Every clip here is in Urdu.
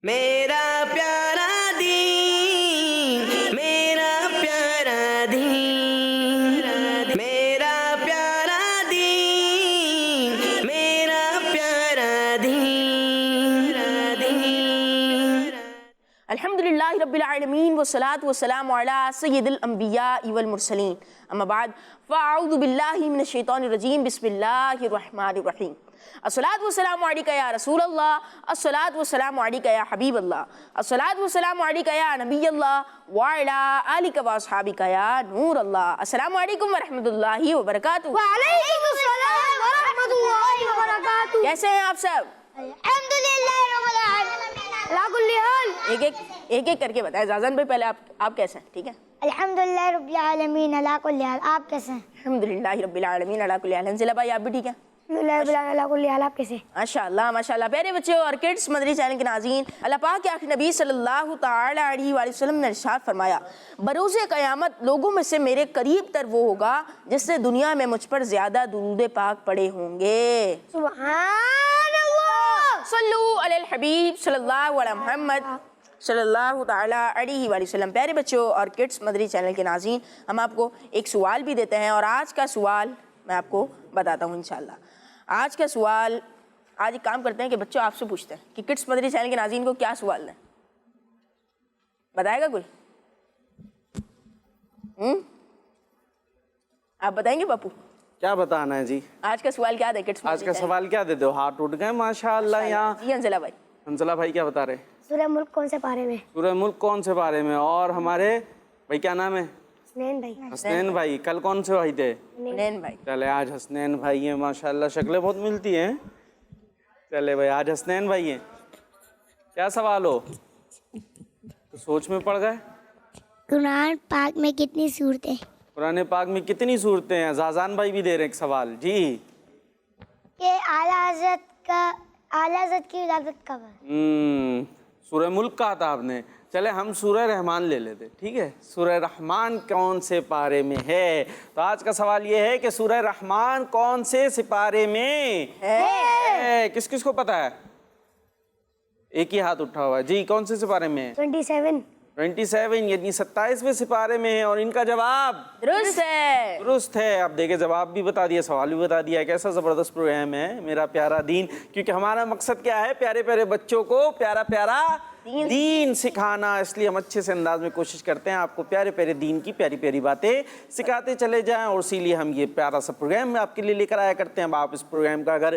میرا پیارا دین، میرا پیارا دین، میرا پیارا دین، میرا پیارا دین۔ الحمدللہ رب العالمین والصلاة والسلام علی سید الانبیاء والمرسلین، اما بعد فاعوذ باللہ من الشیطان الرجیم، بسم اللہ الرحمن الرحیم۔ الصلاۃ والسلام علیکہ یا رسول اللہ، الصلاۃ والسلام علیکہ یا حبیب اللہ، الصلاۃ والسلام علیکہ یا نبی اللہ وعلی آلک واصحابک یا نور اللہ۔ السلام علیکم ورحمۃ اللہ وبرکاتہ۔ وعلیکم السلام ورحمۃ اللہ وبرکاتہ۔ کیسے ہیں آپ سب؟ الحمدللہ رب العالمین علی کل حال۔ ایک ایک کر کے بتائیں۔ زازن بھائی پہلے آپ کیسے ہیں؟ ٹھیک ہے، الحمدللہ رب العالمین علی کل حال۔ آپ کیسے ہیں؟ الحمدللہ رب العالمین علی کل حال۔ انزلہ بھائی آپ بھی ٹھیک ہیں؟ الحمدللہ رب العالمین علی کل حال۔ آپ کیسے ہیں؟ ماشاءاللہ ماشاءاللہ۔ پیارے بچوں اور کڈس مدنی چینل کے ناظرین، اللہ پاک کے آخری نبی صلی اللہ تعالی علیہ وآلہ وسلم نے ارشاد فرمایا، بروز قیامت لوگوں میں سے میرے قریب تر وہ ہوگا جس نے دنیا میں مجھ پر زیادہ درود پاک پڑھے ہوں گے۔ سبحان اللہ۔ صلو علی الحبیب صلی اللہ علیہ محمد صلی اللہ تعالی علیہ وآلہ وسلم۔ پیارے بچوں اور کڈس مدنی چینل کے ناظرین، ہم آپ کو ایک سوال بھی دیتے ہیں اور آج کا سوال میں آپ کو بتاتا ہوں انشاءاللہ۔ آج کا سوال، آج ایک کام کرتے ہیں کہ بچوں آپ سے پوچھتے ہیں کہ کڈس مدنی چینل کے ناظرین کو کیا سوال ہے، بتائے گا کوئی؟ آپ بتائیں گے پپو؟ کیا بتانا ہے جی؟ آج کا سوال کیا دے کڈس آج کا سوال کیا دیتے ہو؟ ہاتھ اٹھ گئے ماشاءاللہ یہاں۔ جی انزلہ بھائی۔ حنزلہ بھائی کیا بتا رہے؟ سورہ ملک کون سے پارے میں؟ سورہ ملک کون سے بارے میں؟ اور ہمارے بھائی کیا نام ہے؟ حسنین بھائی۔ حسنین بھائی۔ کل کون سے بھائی تھے؟ نین بھائی۔ چلے آج حسنین بھائی ہیں ماشاءاللہ، شکلیں بہت ملتی ہیں۔ چلے بھائی آج حسنین بھائی ہیں۔ کیا سوال ہو؟ تو سوچ میں پڑ گئے۔ قرآن پاک میں کتنی صورتیں؟ قرآن پاک میں کتنی صورتیں ہیں؟ زازان بھائی بھی دے رہے ہیں ایک سوال جی۔ کہ اعلیٰ حضرت کی ولادت کب ہے؟ سورہ ملک کہا تھا آپ نے۔ چلے ہم سورہ رحمان لے لیتے، ٹھیک ہے؟ سورہ رحمان کون سے پارے میں ہے؟ تو آج کا سوال یہ ہے کہ سورہ رحمان کون سے سپارے میں ہے؟ کس کس کو پتا ہے؟ ایک ہی ہاتھ اٹھا ہوا ہے جی۔ کون سے سپارے میں؟ 27۔ 27 یعنی 27ویں سپارے میں ہے، اور ان کا جواب درست ہے۔ درست ہے۔ اب دیکھیں جواب بھی بتا دیا، سوال بھی بتا دیا۔ کیسا زبردست پروگرام ہے میرا پیارا دین، کیونکہ ہمارا مقصد کیا ہے؟ پیارے پیارے بچوں کو پیارا پیارا دین سکھانا۔ اس لیے ہم اچھے سے انداز میں کوشش کرتے ہیں آپ کو پیارے پیارے دین کی پیاری پیاری باتیں سکھاتے چلے جائیں، اور اسی لیے ہم یہ پیارا سا پروگرام آپ کے لیے لے کر آیا کرتے ہیں۔ اب آپ اس پروگرام کا اگر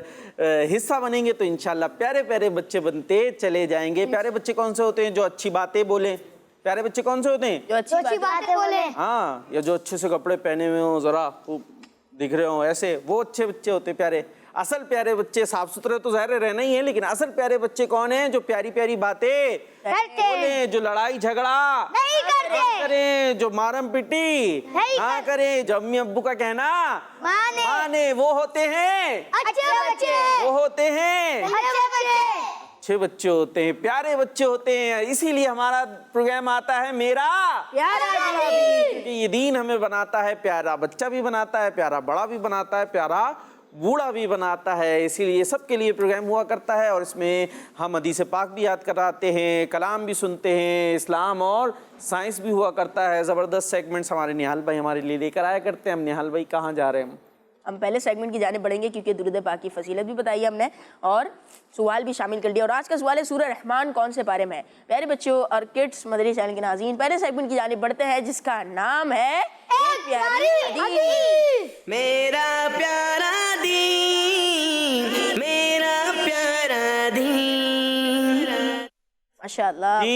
حصہ بنیں گے تو انشاءاللہ پیارے پیارے بچے بنتے چلے جائیں گے۔ پیارے بچے کون سے ہوتے ہیں؟ جو اچھی باتیں بولیں۔ پیارے بچے کون سے ہوتے ہیں؟ جو اچھی باتیں بولے۔ ہاں، یا جو اچھے سے کپڑے پہنے ہوئے ہوں، ذرا خوب دکھ رہے ہوں، ایسے وہ اچھے بچے ہوتے ہیں پیارے۔ اصل پیارے بچے صاف ستھرے تو ظاہر رہنا ہی ہے، لیکن اصل پیارے بچے کون ہیں؟ جو پیاری پیاری باتیں بولیں، جو لڑائی جھگڑا نہیں کریں، جو مارم پٹی نہ کریں، جو امی ابو کا کہنا مانے، وہ ہوتے ہیں اچھے بچے۔ وہ ہوتے ہیں اچھے بچے ہوتے ہیں، پیارے بچے ہوتے ہیں۔ اسی لیے ہمارا پروگرام آتا ہے میرا پیارا دین، کیونکہ یہ دین ہمیں بناتا ہے پیارا بچہ بھی بناتا ہے، پیارا بڑا بھی بناتا ہے، پیارا بوڑھا بھی بناتا ہے۔ اسی لیے سب کے لیے پروگرام ہوا کرتا ہے، اور اس میں ہم حدیث پاک بھی یاد کراتے ہیں، کلام بھی سنتے ہیں، اسلام اور سائنس بھی ہوا کرتا ہے۔ زبردست سیگمنٹس ہمارے نہال بھائی ہمارے لیے لے کر آیا کرتے ہیں۔ ہم نہال بھائی کہاں جا رہے ہیں؟ ہم پہلے سیگمنٹ کی جانب بڑھیں گے، کیونکہ درود پاک کی فضیلت بھی بتائی ہم نے اور سوال بھی شامل کر لیا۔ اور آج کا سوال ہے سورہ رحمان کون سے پارے میں ہے؟ پیارے بچوں اور کڈس مدنی چینل کے ناظرین، پہلے سیگمنٹ کی جانب بڑھتے ہیں جس کا نام ہے ایک پیاری حدیث۔ میرا پیارا دین، میرا پیارا دین۔ ماشاءاللہ۔ جی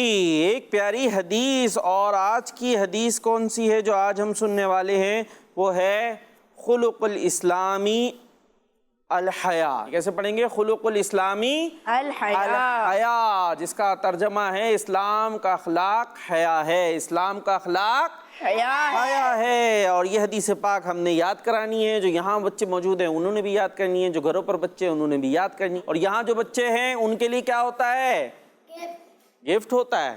ایک پیاری حدیث، اور آج کی حدیث کون سی ہے جو آج ہم سننے والے ہیں؟ وہ ہے خلق الاسلامی الحیا۔ کیسے پڑھیں گے؟ خلق الاسلامی الحیا، جس کا ترجمہ ہے اسلام کا اخلاق حیا ہے۔ اسلام کا اخلاق حیا ہے۔ اور یہ حدیث پاک ہم نے یاد کرانی ہے۔ جو یہاں بچے موجود ہیں انہوں نے بھی یاد کرنی ہے، جو گھروں پر بچے ہیں انہوں نے بھی یاد کرنی ہے، اور یہاں جو بچے ہیں ان کے لیے کیا ہوتا ہے؟ گفٹ ہوتا ہے،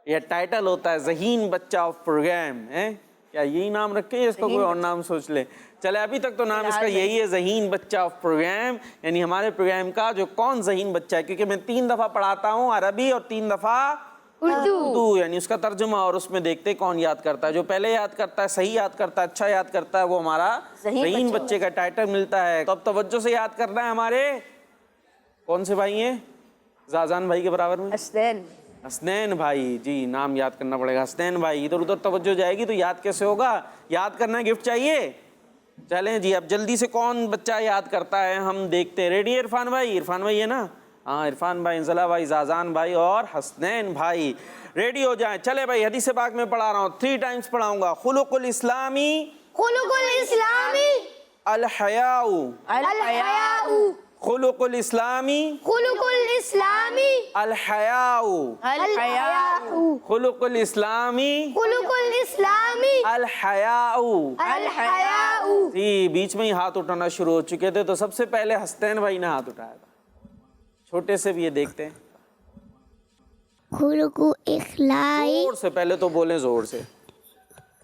یہ ٹائٹل ہوتا ہے ذہین بچہ آف پروگرام ہے۔ کیا یہی نام رکھیں یا اس کا کوئی اور نام سوچ لیں؟ چلے ابھی تک تو نام اس کا یہی ہے، ذہین بچہ آف پروگرام، یعنی ہمارے پروگرام کا جو کون ذہین بچہ ہے، کیونکہ میں 3 دفعہ پڑھاتا ہوں عربی اور 3 دفعہ اردو، یعنی اس کا ترجمہ، اور اس میں دیکھتے کون یاد کرتا ہے. جو پہلے یاد کرتا ہے، صحیح یاد کرتا ہے، اچھا یاد کرتا ہے، وہ ہمارا ذہین بچے کا ٹائٹل ملتا ہے. تو اب توجہ سے یاد کرنا ہے. ہمارے کون سے بھائی ہیں زازان بھائی کے برابر میں؟ حسنین بھائی. جی نام یاد کرنا پڑے گا. حسنین بھائی، ادھر ادھر توجہ جائے گی تو یاد کیسے ہوگا؟ یاد کرنا ہے، گفٹ چاہیے. چلیں جی اب جلدی سے کون بچہ یاد کرتا ہے ہم دیکھتے ہیں. ریڈی عرفان بھائی؟ عرفان بھائی ہے نا؟ ہاں عرفان بھائی، انزلہ بھائی، زازان بھائی اور حسنین بھائی ریڈی ہو جائیں. چلے بھائی حدیث پاک میں پڑھا رہا ہوں، 3 ٹائمز پڑھاؤں گا. خلق الاسلامی، خلق الاسلامی، الحیاء، الحیاء، خلق الاسلامی، خلق الاسلامی، الحیاء، الحیاء، خلق الاسلامی، خلق الاسلامی، الحیاء. الحیاء. جی بیچ میں ہی ہاتھ اٹھانا شروع ہو چکے تھے، تو سب سے پہلے حسنین بھائی نے ہاتھ اٹھایا تھا. چھوٹے سے بھی یہ دیکھتے ہیں. خلق اخلائی، زور سے پہلے تو بولیں، زور سے.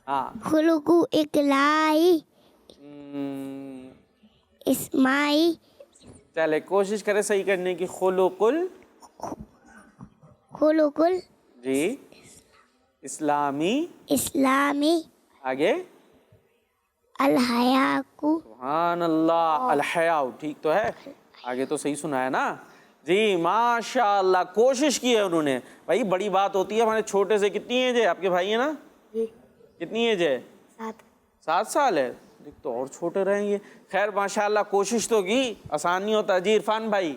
ہاں خلق اخلائی، اسمائی، چلے کوشش کرے صحیح کرنے کی. خلق خلق جی اسلامی، الاسلامی، آگے الحیاء. سبحان اللہ. الحیاء ٹھیک تو ہے، آگے تو صحیح سنا ہے نا؟ جی ماشاء اللہ، کوشش کی ہے انہوں نے. بھائی بڑی بات ہوتی ہے. ہمارے چھوٹے سے کتنی ایج ہے آپ کے بھائی ہیں نا؟ کتنی ایج ہے؟ 7 سال ہے. تو اور چھوٹے رہیں گے. خیر ماشاء اللہ کوشش تو کی، آسان نہیں ہوتا. جی عرفان بھائی.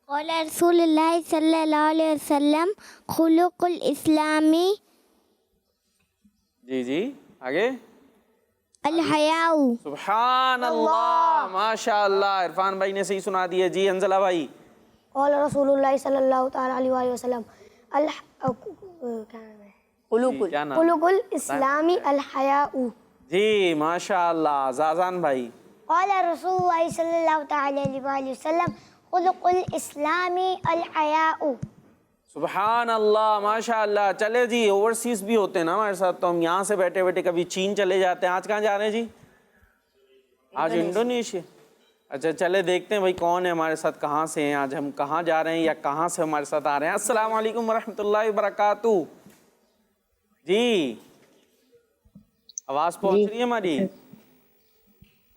قال رسول اللہ صلی اللہ علیہ وسلم خلق الاسلامی جی جی آگے الحیاء. سبحان اللہ، ماشاء اللہ. عرفان بھائی نے صحیح سنا دیا. جی انزلہ بھائی. قال رسول اللہ صلی اللہ تعالیٰ علیہ وآلہ وسلم کیا نام؟ خلق الاسلامی الحیاء. جی ماشاء اللہ. زازان بھائی. قال رسول اللہ صلی اللہ تعالیٰ علیہ وآلہ وسلم خلق الاسلامی الحیاء. سبحان اللہ، ماشاء اللہ. چلے جی اوورسیز بھی ہوتے ہیں نا ہمارے ساتھ، تو ہم یہاں سے بیٹھے بیٹھے کبھی چین چلے جاتے ہیں. آج کہاں جا رہے ہیں جی؟ آج انڈونیشیا. اچھا چلے دیکھتے ہیں بھائی کون ہے ہمارے ساتھ، کہاں سے ہیں آج، ہم کہاں جا رہے ہیں یا کہاں سے ہمارے ساتھ آ رہے ہیں. السلام علیکم ورحمۃ اللہ وبرکاتہ. جی آواز پہنچ رہی ہے ہماری؟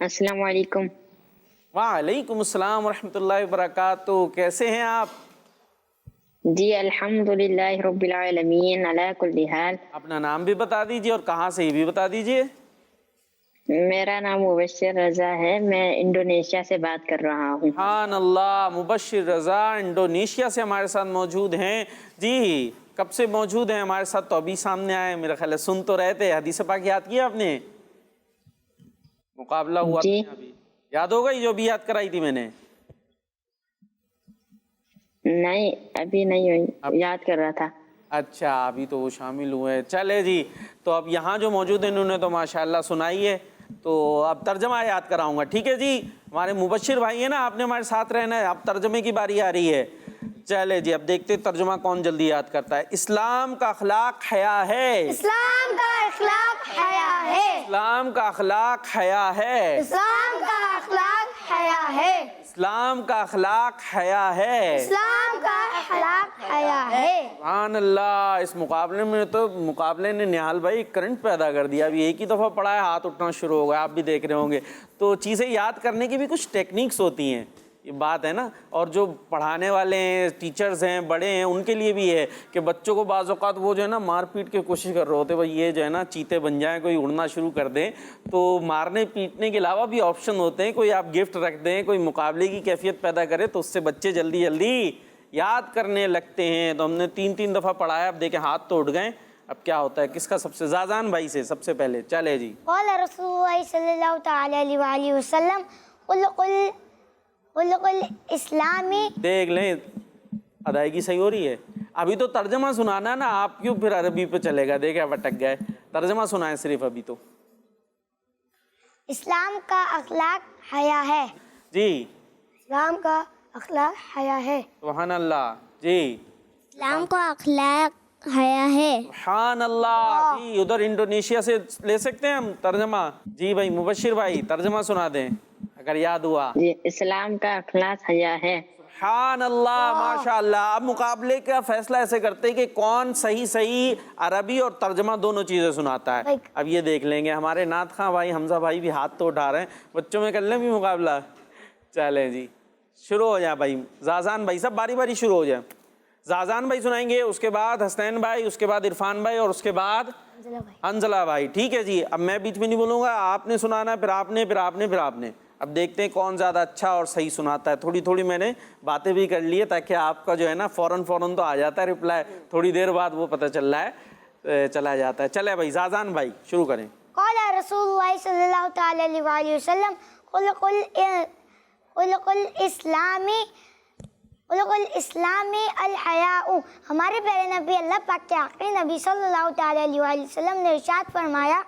السلام علیکم. وعلیکم السلام ورحمۃ اللہ وبرکاتہ. کیسے ہیں آپ؟ جی الحمدللہ رب العالمین علی کل حال. اپنا نام بھی بتا دیجیے اور کہاں سے، یہ بھی بتا دیجیے. میرا نام مبشر رضا ہے، میں انڈونیشیا سے بات کر رہا ہوں. سبحان اللہ. مبشر رضا انڈونیشیا سے ہمارے ساتھ موجود ہیں. جی کب سے موجود ہیں ہمارے ساتھ؟ تو ابھی سامنے آئے، میرا خیال ہے سن تو رہے تھے. حدیث پاک یاد کیا آپ نے؟ مقابلہ ہوا جی. تھا ابھی، یاد ہوگا جو بھی یاد کرائی تھی میں نے؟ نہیں ابھی نہیں ہوئی، یاد کر رہا تھا. اچھا ابھی تو وہ شامل ہوئے. چلے جی تو اب یہاں جو موجود ہیں انہوں نے تو ماشاءاللہ سنائی ہے، تو اب ترجمہ یاد کراؤں گا. ٹھیک ہے جی. ہمارے مبشر بھائی ہیں نا، آپ نے ہمارے ساتھ رہنا ہے. اب ترجمے کی باری آ رہی ہے. چلے جی اب دیکھتے ترجمہ کون جلدی یاد کرتا ہے. اسلام کا اخلاق حیا ہے. اسلام کا اخلاق حیا ہے. اسلام کا اخلاق حیا ہے. اسلام کا اخلاق حیا ہے. اسلام کا اخلاق حیا ہے. اسلام کا اخلاق حیا ہے. سبحان اللہ. اس مقابلے میں تو مقابلے نے نہال بھائی کرنٹ پیدا کر دیا. ابھی ایک ہی دفعہ پڑھا ہے، ہاتھ اٹھنا شروع ہو گیا. آپ بھی دیکھ رہے ہوں گے. تو چیزیں یاد کرنے کی بھی کچھ ٹیکنیکس ہوتی ہیں، یہ بات ہے نا. اور جو پڑھانے والے ہیں، ٹیچرز ہیں، بڑے ہیں، ان کے لیے بھی ہے کہ بچوں کو بعض اوقات وہ جو ہے نا مار پیٹ کے کوشش کر رہے ہوتے، بھائی یہ جو ہے نا چیتے بن جائیں، کوئی اڑنا شروع کر دیں. تو مارنے پیٹنے کے علاوہ بھی آپشن ہوتے ہیں. کوئی آپ گفٹ رکھ دیں، کوئی مقابلے کی کیفیت پیدا کرے، تو اس سے بچے جلدی جلدی یاد کرنے لگتے ہیں. تو ہم نے 3 دفعہ پڑھایا. اب دیکھیں ہاتھ تو اٹھ گئے. اب کیا ہوتا ہے، کس کا سب سے؟ زازان بھائی سے سب سے پہلے. چلے جی. قال رسول اللہ صلی اللہ تعالیٰ علیہ وآلہ وسلم خلق الاسلامی. دیکھ لیں ادائیگی صحیح ہو رہی ہے. ابھی تو ترجمہ سنانا نا، آپ کیوں پھر عربی پہ چلے گا؟ دیکھیں اٹک گئے. ترجمہ سنائیں صرف ابھی تو. اسلام کا اخلاق حیا ہے. جی اسلام کا اخلاق حیا ہے. سبحان اللہ. جی اسلام کا اخلاق حیا ہے. سبحان اللہ. جی ادھر انڈونیشیا سے لے سکتے ہیں ہم ترجمہ. جی بھائی مبشر بھائی ترجمہ سنا دیں اگر یاد ہوا. جی اسلام کا اخلاق حیا ہے. سبحان اللہ ماشاء اللہ. اب مقابلے کا فیصلہ ایسے کرتے ہیں کہ کون صحیح عربی اور ترجمہ دونوں چیزیں سناتا ہے. اب یہ دیکھ لیں گے. ہمارے نعت خواں بھائی حمزہ بھائی بھی ہاتھ تو اٹھا رہے ہیں. بچوں میں کر لیں بھی مقابلہ. چلیں جی شروع ہو جائیں بھائی. زازان بھائی سب باری باری شروع ہو جائیں. زازان بھائی سنائیں گے, اس کے بعد حسنین بھائی, اس کے بعد عرفان بھائی, اور اس کے بعد حنزلہ بھائی. ٹھیک ہے جی. اب میں بیچ میں نہیں بولوں گا, آپ نے سنانا, پھر آپ نے, پھر آپ نے, پھر آپ نے. اب دیکھتے ہیں کون زیادہ اچھا اور صحیح سناتا ہے. تھوڑی تھوڑی میں نے باتیں بھی کر لی ہے تاکہ آپ کا جو ہے نا فوراً تو آ جاتا ہے رپلائی, تھوڑی دیر بعد وہ پتہ چل رہا ہے چلا جاتا ہے. چلے بھائی زازان بھائی شروع کریں. قال رسول اللہ صلی اللہ تعالی علیہ وآلہ وسلم خلق الاسلامی الحیاء. ہمارے پیارے نبی اللہ پاک کے آخری نبی صلی اللہ تعالی علیہ وآلہ وسلم نے ارشاد فرمایا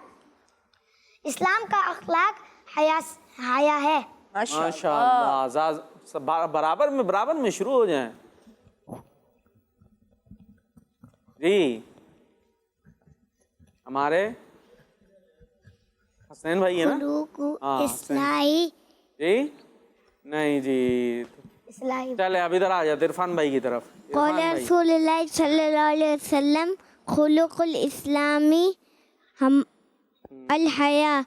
اسلام کا اخلاق حیا ہے. ماشاء اللہ. برابر میں شروع ہو جائیں. جی ہمارے حسین بھائی ہے نا. اصلاحی. جی نہیں جی چلے اب ادھر آ جاتے عرفان بھائی کی طرف. قال رسول اللہ صلی اللہ علیہ وسلم خلق الاسلامی الحیا.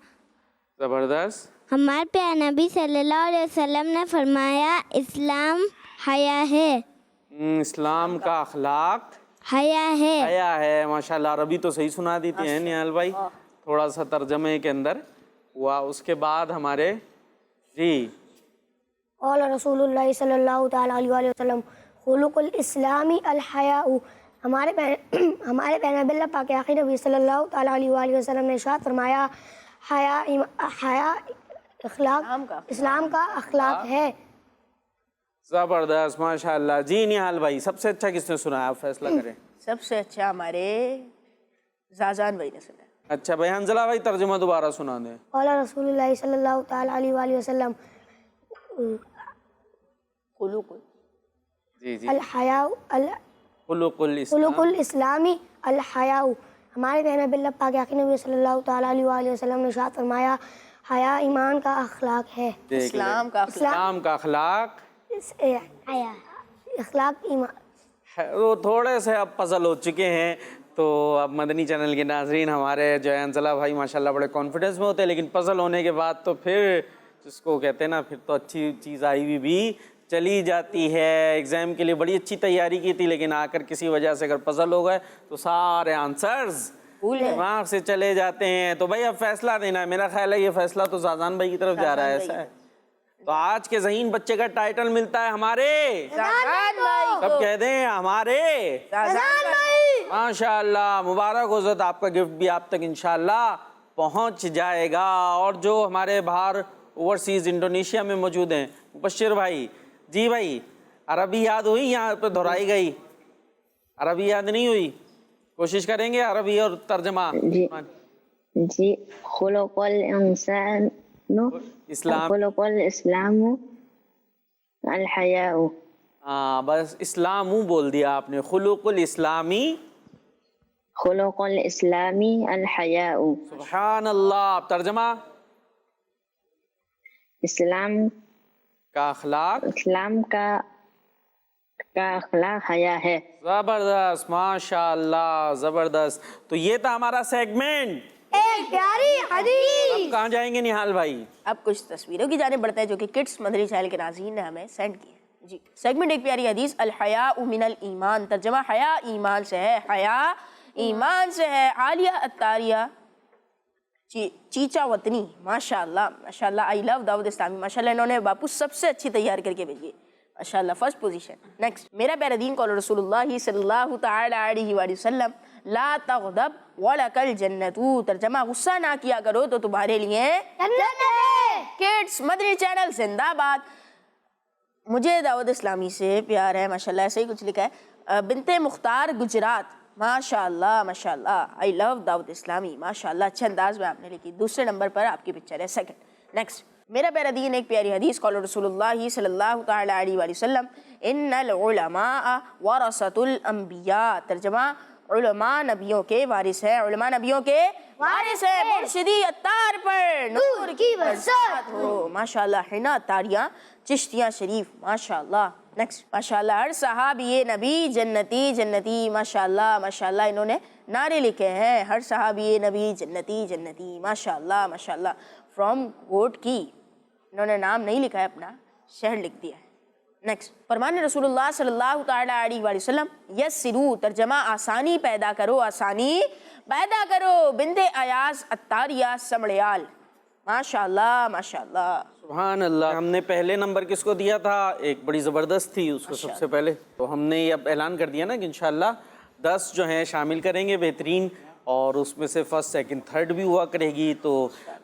زبردست. ہمارے پیارے نبی صلی اللہ علیہ وسلم نے فرمایا اسلام حیا ہے. اسلام کا اخلاق حیا ہے. حیا ہے. ماشاءاللہ. عربی تو صحیح سنا دیتے ہیں نیال بھائی, تھوڑا سا ترجمے کے اندر ہوا. اس کے بعد ہمارے جی قال رسول اللہ صلی اللہ تعالی علیہ وآلہ وسلم خلق الاسلامی الحیاء. ہمارے پیارے نبی اللہ پاک آخری نبی صلی اللہ تعالی علیہ وآلہ وسلم نے ارشاد فرمایا حیا اسلام کا اخلاق ہے. زبردست ماشاء اللہ. جی نہال بھائی سب سے اچھا کس نے سنا ہے, آپ فیصلہ کریں. سب سے اچھا ہمارے زازان بھائی نے سنا. اچھا بھائی حنزلہ بھائی ترجمہ دوبارہ سنا دیں. قال رسول اللہ صلی اللہ تعالی علیہ وآلہ وسلم جی جی الحیاء خلق خلق الاسلامی الحیاء. ہمارے پیارے نبی اللہ پاک آخری نبی صلی اللہ تعالی علیہ وآلہ وسلم نے ارشاد فرمایا حیا ایمان کا اخلاق ہے. اسلام کا اخلاق اخلاق ایمان. وہ تھوڑے سے اب پزل ہو چکے ہیں. تو اب مدنی چینل کے ناظرین ہمارے جو ہے حنزلہ بھائی ماشاءاللہ بڑے کانفیڈنس میں ہوتے ہیں, لیکن پزل ہونے کے بعد تو پھر جس کو کہتے ہیں نا پھر تو اچھی چیز آئی ہوئی بھی چلی جاتی ہے. ایگزام کے لیے بڑی اچھی تیاری کی تھی, لیکن آ کر کسی وجہ سے اگر پزل ہو گئے تو سارے آنسرز دماغ سے چلے جاتے ہیں. تو بھائی اب فیصلہ دینا ہے. میرا خیال ہے یہ فیصلہ تو زازان بھائی کی طرف جا رہا ہے. ایسا ہے تو آج کے ذہین بچے کا ٹائٹل ملتا ہے ہمارے سب کہہ دیں ہمارے ماشاء اللہ. مبارک ہو زد, آپ کا گفٹ بھی آپ تک انشاءاللہ پہنچ جائے گا. اور جو ہمارے باہر اوورسیز انڈونیشیا میں موجود ہیں مبشر بھائی, جی بھائی عربی یاد ہوئی یہاں پہ دہرائی گئی؟ عربی یاد نہیں ہوئی؟ کوشش کریں گے عربی اور ترجمہ. جی خلق الانسان خلق الاسلام الحیاء. ہاں بس اسلام بول دیا آپ نے. خلق الاسلامی خلق الاسلامی الحیاء. سبحان اللہ. آپ ترجمہ اسلام کا اخلاق اسلام کا اخلاق حیا ہے. زبردست ماشاء اللہ زبردست. تو یہ تھا ہمارا سیگمنٹ ایک پیاری حدیث. اب کہاں جائیں گے نہال بھائی؟ اب کچھ تصویروں کی جانب بڑھتے ہیں جو کہ کڈس مدنی چینل کے ناظرین نے ہمیں سینڈ کی ہے. جی سیگمنٹ ایک پیاری حدیث الحیاء من الایمان. ترجمہ حیا ایمان سے ہے. حیا ایمان سے ہے. عالیہ اتاریہ چیچا وطنی ماشاءاللہ ماشاءاللہ. آئی لو دعوت اسلامی ماشاءاللہ. انہوں نے باپو سب سے اچھی تیار کر کے بھیجی ماشاءاللہ. First position. نیکسٹ میرا پیارا دین قول رسول اللہ صلی اللہ تعالی علیہ وآلہ وسلم لا تغضب ولک الجنت. ترجمہ غصہ نہ کیا کرو تو تمہارے لیے جنت ہے. کڈس مدنی چینل زندہ باد. مجھے دعوت اسلامی سے پیار ہے ماشاءاللہ. ایسے ہی کچھ لکھا ہے. بنت مختار گجرات ماشاءاللہ ماشاءاللہ. آئی لو دعوت اسلامی ماشاءاللہ. اچھے انداز میں آپ نے لکھی. دوسرے نمبر پر آپ کی پکچر ہے. سیکنڈ. نیکسٹ میرا پیارا دین ایک پیاری حدیث قول رسول اللہ صلی اللہ تعالی علیہ وآلہ وسلم ان العلماء ورثۃ الانبیاء. ترجمہ علماء نبیوں کے وارث ہے، علماء نبیوں کے وارث ہے، مرشدی اتار پر نور کی برسات ہو۔ ماشاءاللہ، حنا اتاریاں چشتیاں شریف، ماشاءاللہ۔ نیکسٹ، ماشاءاللہ، ہر صحابی نبی جنتی جنتی، ماشاءاللہ ماشاءاللہ، انہوں نے نعرے لکھے ہیں، ہر صحابی نبی جنتی جنتی، ماشاءاللہ ماشاءاللہ۔ فرام گوٹ کی، انہوں نے نام نہیں لکھا ہے، اپنا شہر لکھ دیا ہے۔ نیکسٹ، فرمان رسول اللہ صلی اللہ تعالیٰ علیہ وآلہ وسلم، یسرو، ترجمہ آسانی پیدا کرو، آسانی پیدا کرو، بنت ایاز اتاریہ سمڑیال، ماشاءاللہ ماشاءاللہ۔ سبحان اللہ۔ ہم نے پہلے نمبر کس کو دیا تھا؟ ایک بڑی زبردست تھی، اس کو سب سے پہلے تو ہم نے یہ اب اعلان کر دیا نا کہ انشاءاللہ 10 جو ہیں شامل کریں گے بہترین، اور اس میں سے فرسٹ سیکنڈ تھرڈ بھی ہوا کرے گی۔ تو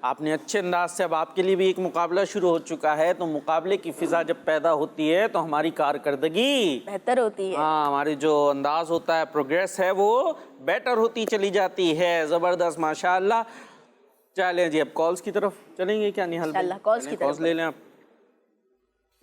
آپ نے اچھے انداز سے، اب آپ کے لیے بھی ایک مقابلہ شروع ہو چکا ہے، تو مقابلے کی فضا جب پیدا ہوتی ہے تو ہماری کارکردگی بہتر ہوتی ہے، ہاں، ہماری جو انداز ہوتا ہے، پروگریس ہے، وہ بیٹر ہوتی چلی جاتی ہے۔ زبردست، ماشاءاللہ۔ چلیں جی، اب کالز کی طرف چلیں گے کیا نہال بھائی؟ انشاءاللہ کالز کی طرف کالز لے لیں آپ۔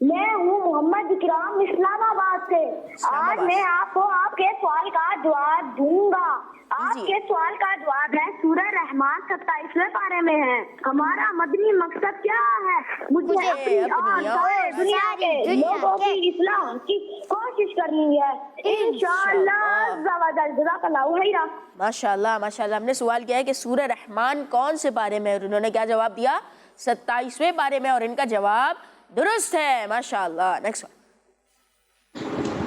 میں ہوں محمد اکرام، اسلام آباد سے۔ آج میں آپ کو آپ کے سوال کا جواب دوں گا۔ آپ کے سوال کا جواب ہے سورہ رحمان 27ویں پارے میں ہے۔ ہمارا مدنی مقصد کیا ہے؟ مجھے اپنی اور سارے دنیا کے لوگوں کی اصلاح کی کوشش کرنی ہے، انشاءاللہ عز و جل۔ جزاک اللہ خیرا۔ ماشاءاللہ ماشاءاللہ۔ ہم نے سوال کیا ہے کہ سورہ رحمان کون سے پارے میں، اور انہوں نے کیا جواب دیا؟ 27ویں پارے میں، اور ان کا جواب درست ہے، ماشاءاللہ۔ نیکسٹ،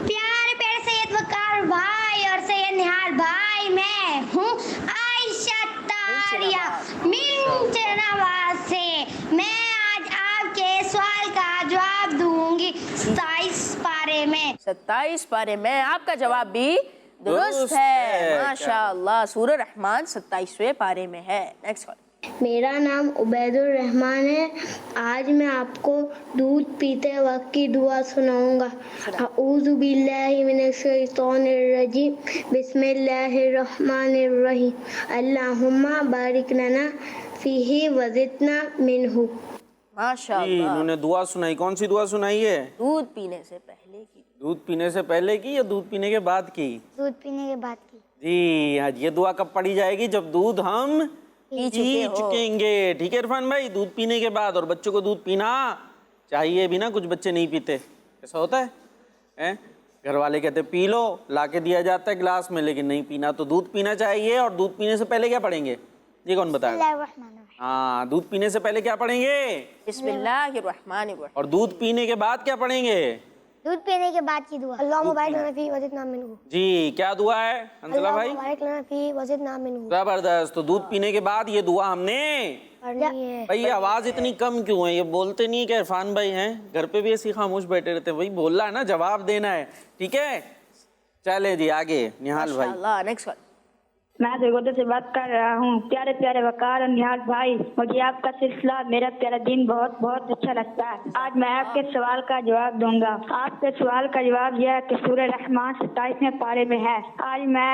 پیارے پیارے سید وقار بھائی اور سید نہال بھائی، میں ہوں عائشہ تاریہ منچر نواز سے۔ میں آج آپ کے سوال کا جواب دوں گی 27 پارے میں۔ 27 پارے میں، آپ کا جواب بھی درست ہے، ماشاءاللہ۔ سورہ رحمان 27ویں پارے میں ہے۔ نیکسٹ، میرا نام عبید الرحمان ہے۔ آج میں آپ کو دودھ پیتے وقت کی دعا سناؤں گا۔ اعوذ باللہ من الشیطان الرجیم، بسم اللہ الرحمن الرحیم، اللہم بارک لنا فیہ وزدنا منہ۔ ماشاءاللہ۔ انہوں نے دعا سنائی، کون سی دعا سنائی ہے؟ دودھ پینے سے پہلے کی، دودھ پینے سے پہلے کی یا دودھ پینے کے بعد کی؟ دودھ پینے کے بعد کی۔ جی ہاں، یہ دعا کب پڑھی جائے گی؟ جب دودھ ہم پی چکیں گے، ٹھیک ہے عرفان بھائی؟ دودھ پینے کے بعد، اور بچوں کو دودھ پینا چاہیے بھی نا، کچھ بچے نہیں پیتے، ایسا ہوتا ہے، گھر والے کہتے پی لو، لا کے دیا جاتا ہے گلاس میں، لیکن نہیں پینا، تو دودھ پینا چاہیے۔ اور دودھ پینے سے پہلے کیا پڑھیں گے؟ یہ کون بتائے گا؟ ہاں، دودھ پینے سے پہلے کیا پڑھیں گے؟ بسم اللہ الرحمن الرحیم۔ اور دودھ پینے کے بعد کیا پڑھیں گے؟ دودھ پینے کے بعد کی دعا، اللہم بارک لنا فیہ وزدنا منہ۔ جی، کیا دعا ہے حنظلہ بھائی؟ اللہم بارک لنا فیہ وزدنا منہ زبردست۔ تو دودھ پینے کے بعد یہ دعا ہم نے پڑھنی ہے۔ بھائی، آواز اتنی کم کیوں ہے؟ یہ بولتے نہیں کہ عرفان بھائی ہیں گھر پہ بھی ایسی خاموش بیٹھے رہتے ہیں؟ وہی بولنا ہے نا، جواب دینا ہے، ٹھیک ہے؟ چلے جی آگے نہال بھائی۔ ماشاءاللہ۔ نیکسٹ، میں سرگودا سے بات کر رہا ہوں۔ پیارے پیارے وقار اور نہال بھائی، مجھے آپ کا سلسلہ میرا پیارا دین بہت بہت اچھا لگتا ہے۔ آج میں آپ کے سوال کا جواب دوں گا۔ آپ کے سوال کا جواب یہ ہے کہ سورہ رحمان 27ویں پارے میں ہے۔ آج میں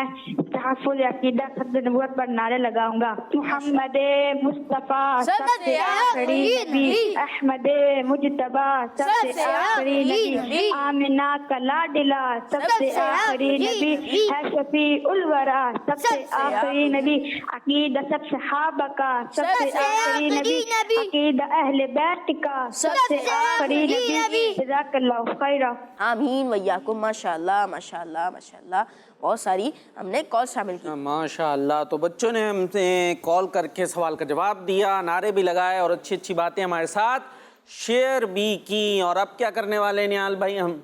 تحفظ عقیدہ ختم نبوت پر نعرے لگاؤں گا۔ محمد مصطفیٰ سب سے آخری نبی، احمد مجتبیٰ سب سے آخری نبی، آمنہ کا لاڈلا سب سے آخری نبی، ہے شفیع الورا سب سے آخری نبی، عقیدہ سب صحابہ کا سب سے آخری نبی، عقیدہ اہل بیت کا سب سے آخری نبی۔ جزاک اللہ خیرہ۔ آمین ویاکم۔ ماشاءاللہ ماشاءاللہ ماشاءاللہ۔ بہت ساری ہم نے کال شامل کی۔ ماشاءاللہ۔ تو بچوں نے ہم سے کال کر کے سوال کا جواب دیا، نعرے بھی لگائے، اور اچھی اچھی باتیں ہمارے ساتھ شیئر بھی کی۔ اور اب کیا کرنے والے نہال بھائی؟ ہم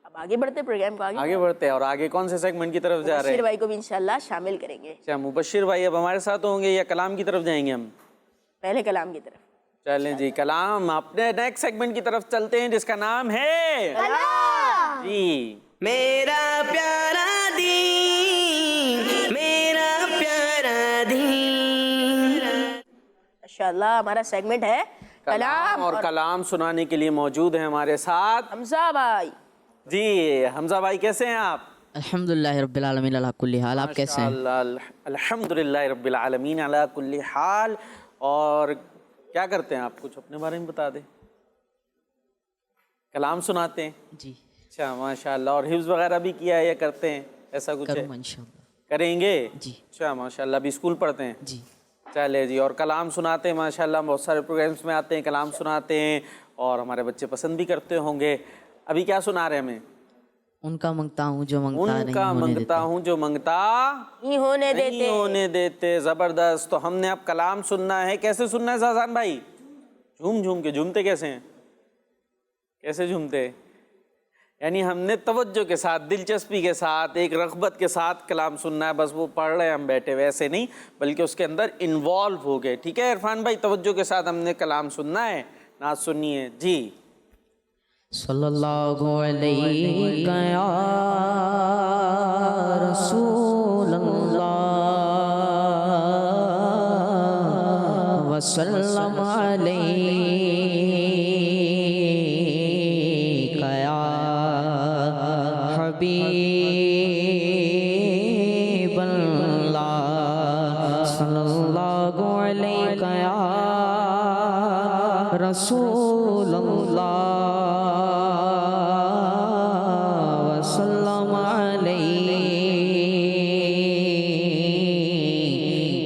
اب آگے بڑھتے پروگرام کو آگے بڑھتے ہیں، اور آگے کون سے سیگمنٹ کی طرف جا رہے مبشر ہیں؟ بھائی کو بھی انشاءاللہ شامل کریں گے۔ اچھا، مبشر بھائی اب ہمارے ساتھ ہوں گے یا کلام کی طرف جائیں گے ہم؟ پہلے کلام کی طرف۔ چلیں جی، کلام۔ اپنے نیکسٹ سیگمنٹ کی طرف چلتے ہیں جس کا نام ہے جی میرا پیارا دین، میرا پیارا دین۔ ماشاءاللہ، ہمارا سیگمنٹ ہے کلام، اور کلام سنانے کے لیے موجود ہیں ہمارے ساتھ حمزہ بھائی۔ جی حمزہ بھائی، کیسے ہیں آپ؟ الحمدللہ رب العالمین علی کل حال۔ آپ کیسے ہیں؟ الحمدللہ رب العالمین علی کل حال۔ اور کیا کرتے ہیں آپ؟ کچھ اپنے بارے میں بتا دیں۔ کلام سناتے ہیں؟ جی اچھا، ماشاءاللہ۔ اور حفظ وغیرہ بھی کیا ہے یا کرتے ہیں ایسا کچھ ہے؟ کروں انشاءاللہ۔ کریں گے؟ جی اچھا ماشاءاللہ. ابھی اسکول پڑھتے ہیں؟ جی. چلے جی. اور کلام سناتے ہیں ماشاءاللہ، بہت سارے پروگرامس میں آتے ہیں، کلام سناتے ہیں اور ہمارے بچے پسند بھی کرتے ہوں گے. ابھی کیا سنا رہے ہیں ہمیں؟ ان کا منگتا ہوں جو منگتا ان نہیں کا ہونے منگتا دیتے. ہوں جو منگتا نہیں ہونے نہیں دیتے. ہونے دیتے. زبردست. تو ہم نے اب کلام سننا ہے. کیسے سننا ہے زازان بھائی؟ جھوم جھوم کے. جھومتے کیسے ہیں؟ کیسے جھومتے؟ یعنی ہم نے توجہ کے ساتھ، دلچسپی کے ساتھ، ایک رغبت کے ساتھ کلام سننا ہے. بس وہ پڑھ رہے ہیں ہم بیٹھے ویسے نہیں، بلکہ اس کے اندر انوالو ہو گئے. ٹھیک ہے عرفان بھائی؟ توجہ کے ساتھ ہم نے کلام سننا ہے. نعت سنیے جی. صلی اللہ علیہ یا رسول اللہ وسلم علیہ یا حبیب اللہ صلی اللہ علیہ یا رسول اللہ وسلم علیہ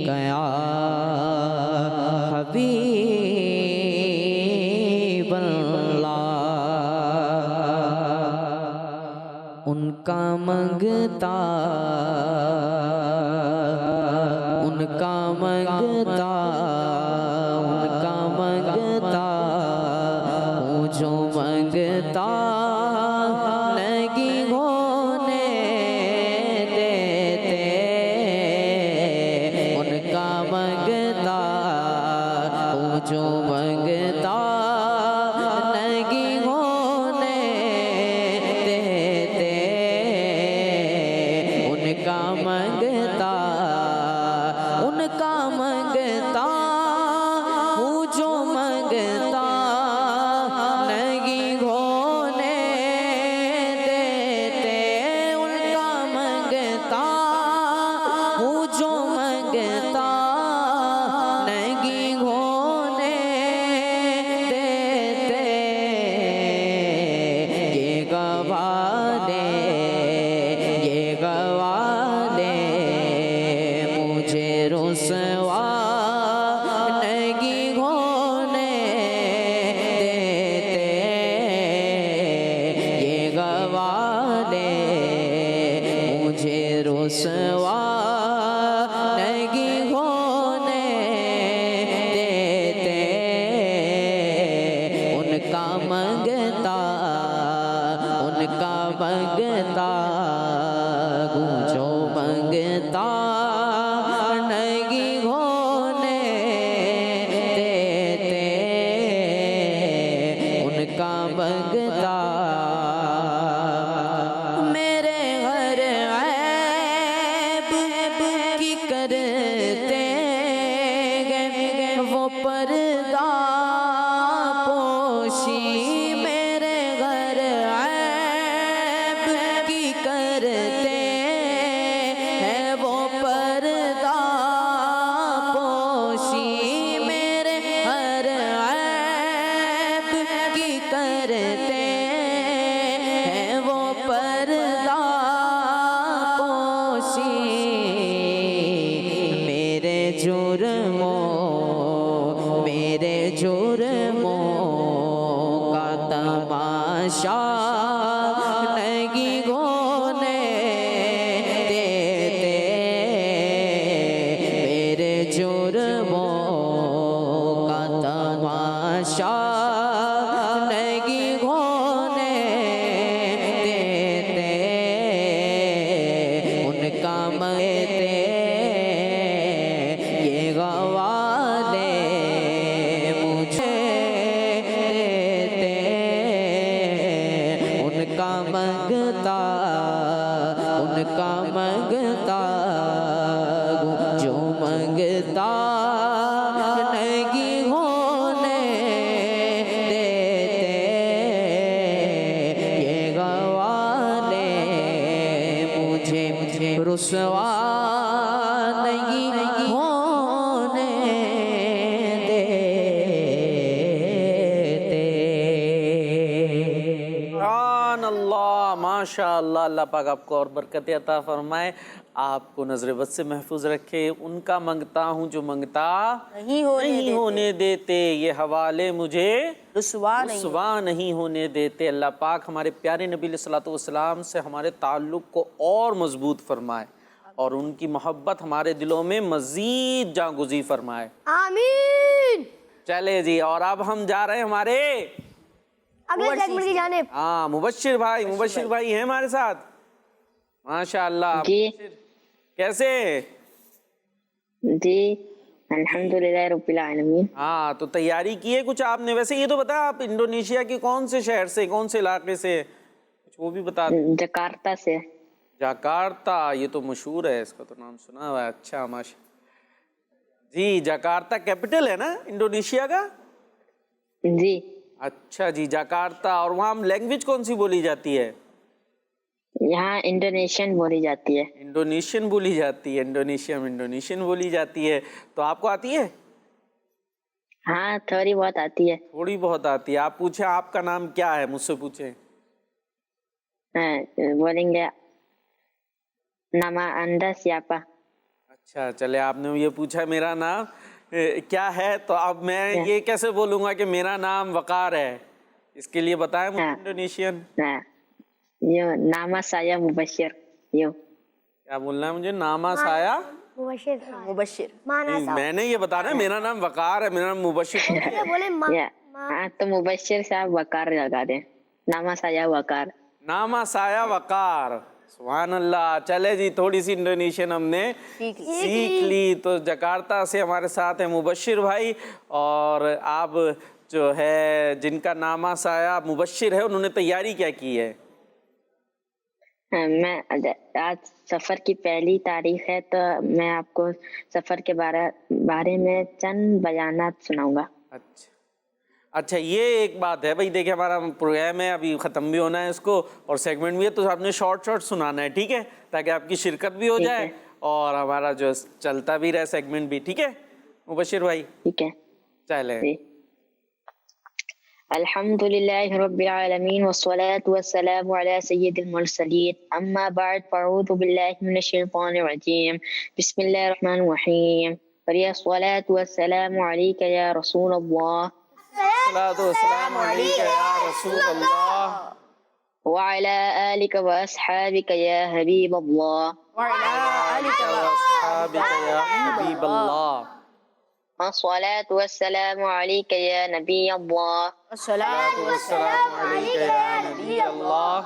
یا حبیب اللہ. ان کا منگتا، ان کا منگتا، ان کا منگتا ہوں جو منگتا نہیں ہونے دیتے. ان کا منگتا ہوں جو منگتا نہیں ہونے دیتے. ان کا منگتا، ان کا منگتا ہوں جو منگتا نہیں ہونے دیتے. ان کا منگتا ہوں جو منگتا نہیں ہونے دیتے. یہ گواہ دے، یہ گواہ دے مجھے رسوا نہیں ہونے دیتے. یہ گواہ دے مجھے رسوا نہیں ہونے دیتے. ان کا منگتا، ان کا منگتا جو منگتا نہیں ہونے دیتے. ان کا منگتا میرے گھر عیب کی کرتے گئے وہ پردہ پوشی. میرے گھر عیب کی کرتے ہیں وہ پردہ پوشی. میرے گھر عیب کی کرتے ہیں وہ پردہ پوشی. میرے جرموں، میرے جرموں کا تماشا نہیں ہونے دیتے. میرے جرموں کا تماشا نہیں ہونے دیتے. ان کا منگتے یہ گواہ دے مجھے دیتے. ان کا منگتا، ان کا منگتا جو منگتا نہیں ہونے دیتے. یہ گواہ دے مجھے رسوا نہیں ہونے دیتے. سبحان اللہ. ماشاء اللہ، اللہ پاک آپ کو اور برکت عطا فرمائے، آپ کو نظر بد سے محفوظ رکھے۔ ان کا منگتا ہوں جو منگتا نہیں ہونے دیتے، یہ حوالے مجھے رسوا نہیں ہونے دیتے۔ اللہ پاک ہمارے پیارے نبی علیہ الصلوۃ والسلام سے ہمارے تعلق کو اور مضبوط فرمائے اور ان کی محبت ہمارے دلوں میں مزید جاگزی فرمائے، آمین۔ چلے جی، اور اب ہم جا رہے ہیں ہمارے اگلے سیگمنٹ کی جانب۔ ہاں مبشر بھائی ہیں ہمارے ساتھ، ماشاء اللہ۔ جی کیسے؟ جی الحمدللہ رب العالمین۔ ہاں تو تیاری کی ہے کچھ آپ نے؟ ویسے یہ تو بتا، آپ انڈونیشیا کے کون سے شہر سے، کون سے علاقے سے، کچھ وہ بھی بتا دیں۔ جکارتا سے۔ جکارتا، یہ تو مشہور ہے، اس کا تو نام سنا ہوا ہے۔ اچھا ماشاء جی، جکارتا کیپٹل ہے نا انڈونیشیا کا؟ جی اچھا جی، جکارتا۔ اور وہاں لینگویج کون سی بولی جاتی ہے؟ یہاں انڈونیشین بولی جاتی ہے۔ انڈونیشین بولی جاتی ہے، انڈونیشین بولی جاتی ہے۔ تو آپ کو آتی ہے؟ ہاں تھوڑی بہت آتی ہے۔ تھوڑی بہت آتی ہے۔ آپ پوچھیں آپ کا نام کیا ہے، مجھ سے پوچھیں۔ بولیں گے ناما اندا سیاپا۔ اچھا چلے، آپ نے یہ پوچھا میرا نام کیا ہے، تو اب میں یہ کیسے بولوں گا کہ میرا نام وقار ہے؟ اس کے لیے بتائیں مجھے انڈونیشین۔ یو ناما سایہ مبشر۔ یو کیا بولنا ہے مجھے؟ ناما سایہ مبشر۔ میں نے یہ بتانا ہے میرا نام وقار ہے، میرا نام مبشر۔ ہاں تو مبشر سے آپ وقار لگا دیں، ناما سایہ وقار۔ ناما سایہ وقار، سبحان اللہ۔ چلے جی، تھوڑی سی انڈونیشین ہم نے سیکھ لی۔ تو جکارتا سے ہمارے ساتھ ہیں مبشر بھائی، اور آپ جو ہے جن کا نامہ سایہ مبشر ہے، انہوں نے تیاری کیا کی ہے؟ میں آج سفر کی پہلی تاریخ ہے، تو میں آپ کو سفر کے بارے میں چند بیانات سناؤں گا۔ اچھا یہ ایک بات ہے بھائی، دیکھیں ہمارا پروگرام ہے، ابھی ختم بھی ہونا ہے اس کو، اور سیگمنٹ بھی ہے، تو آپ نے شارٹ سنانا ہے، ٹھیک ہے، تاکہ آپ کی شرکت بھی ہو جائے اور ہمارا جو چلتا بھی رہے سیگمنٹ بھی، ٹھیک ہے مبشر بھائی؟ ٹھیک ہے چلیں۔ الحمد لله رب العالمين والصلاة والسلام على سيد المرسلين أما بعد فأعوذ بالله من الشيطان الرجيم بسم الله الرحمن الرحيم الصلاة والسلام عليك يا رسول الله الصلاة والسلام عليك يا رسول الله وعلى آلك وأصحابك يا حبيب الله وعلى آلك وأصحابك يا حبيب الله الصلاة والسلام عليك يا نبي الله الصلاة والسلام عليك يا نبي الله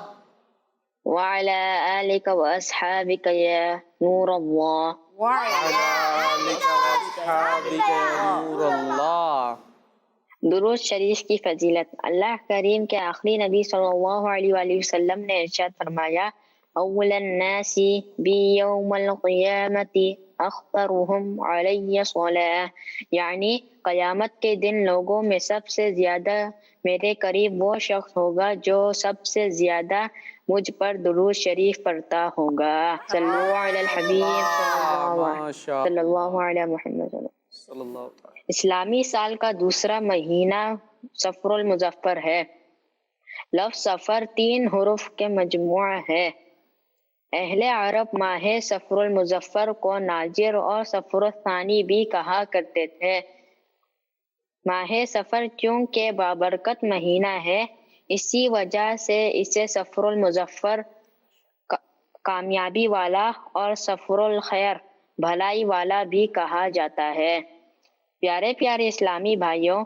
وعلى آلك وأصحابك يا نور الله وعلى آلك وأصحابك يا نور الله۔ درود شریف کی فضیلت۔ اللہ کریم کے آخری نبی صلی اللہ علیہ وآلہ وسلم نے ارشاد فرمایا، اول الناس بی یوم القیامت اخبرهم علی صلاة، یعنی قیامت کے دن لوگوں میں سب سے زیادہ میرے قریب وہ شخص ہوگا جو سب سے زیادہ مجھ پر درود شریف پڑھتا ہوگا۔ صلو علی الحبیب صلی اللہ علیہ محمد صلی اللہ علیہ وسلم۔ اسلامی سال کا دوسرا مہینہ صفر المظفر ہے۔ لفظ صفر 3 حروف کے مجموعہ ہے۔ اہل عرب ماہ صفر المظفر کو ناجر اور صفر الثانی بھی کہا کرتے تھے۔ ماہ صفر چونکہ بابرکت مہینہ ہے، اسی وجہ سے اسے صفر المظفر کامیابی والا اور صفر الخیر بھلائی والا بھی کہا جاتا ہے۔ پیارے پیارے اسلامی بھائیوں،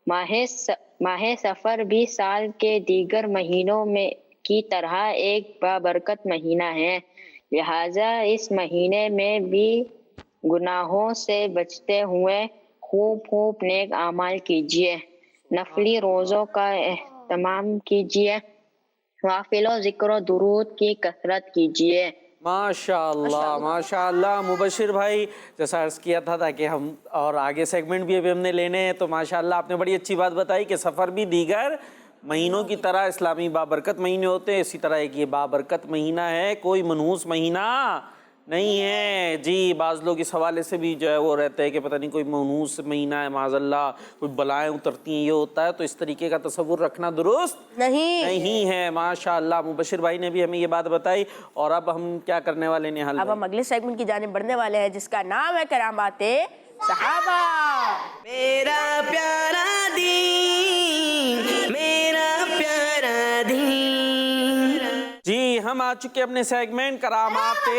ماہ صفر بھی سال کے دیگر مہینوں میں کی طرح ایک بابرکت مہینہ ہے، لہٰذا اس مہینے میں بھی گناہوں سے بچتے ہوئے خوب نیک اعمال کیجیے، نفلی روزوں کا اہتمام کیجیے، نوافل و ذکر و درود کی کثرت کیجیے۔ ماشاء اللہ مبشر بھائی، جیسا عرض کیا تھا تاکہ ہم اور آگے سیگمنٹ بھی ابھی ہم نے لینے ہیں، تو ماشاء اللہ آپ نے بڑی اچھی بات بتائی کہ سفر بھی دیگر مہینوں کی طرح اسلامی بابرکت مہینے ہوتے ہیں، اسی طرح ایک یہ بابرکت مہینہ ہے، کوئی منحوس مہینہ نہیں ہے جی. بعض لوگ اس حوالے سے بھی جو ہے وہ رہتے ہیں کہ پتہ نہیں کوئی مونوس مہینہ ہے معاذ اللہ, کوئی بلائیں اترتی ہیں, یہ ہوتا ہے. تو اس طریقے کا تصور رکھنا درست نہیں ہے. ماشاء اللہ مبشر بھائی نے بھی ہمیں یہ بات بتائی. اور اب ہم کیا کرنے والے ہیں نہال؟ اب ہم اگلے سیگمنٹ کی جانب بڑھنے والے ہیں جس کا نام ہے کرامات صحابہ. میرا پیارا دین, میرا پیارا دین. جی ہم آ چکے اپنے سیگمنٹ کرامات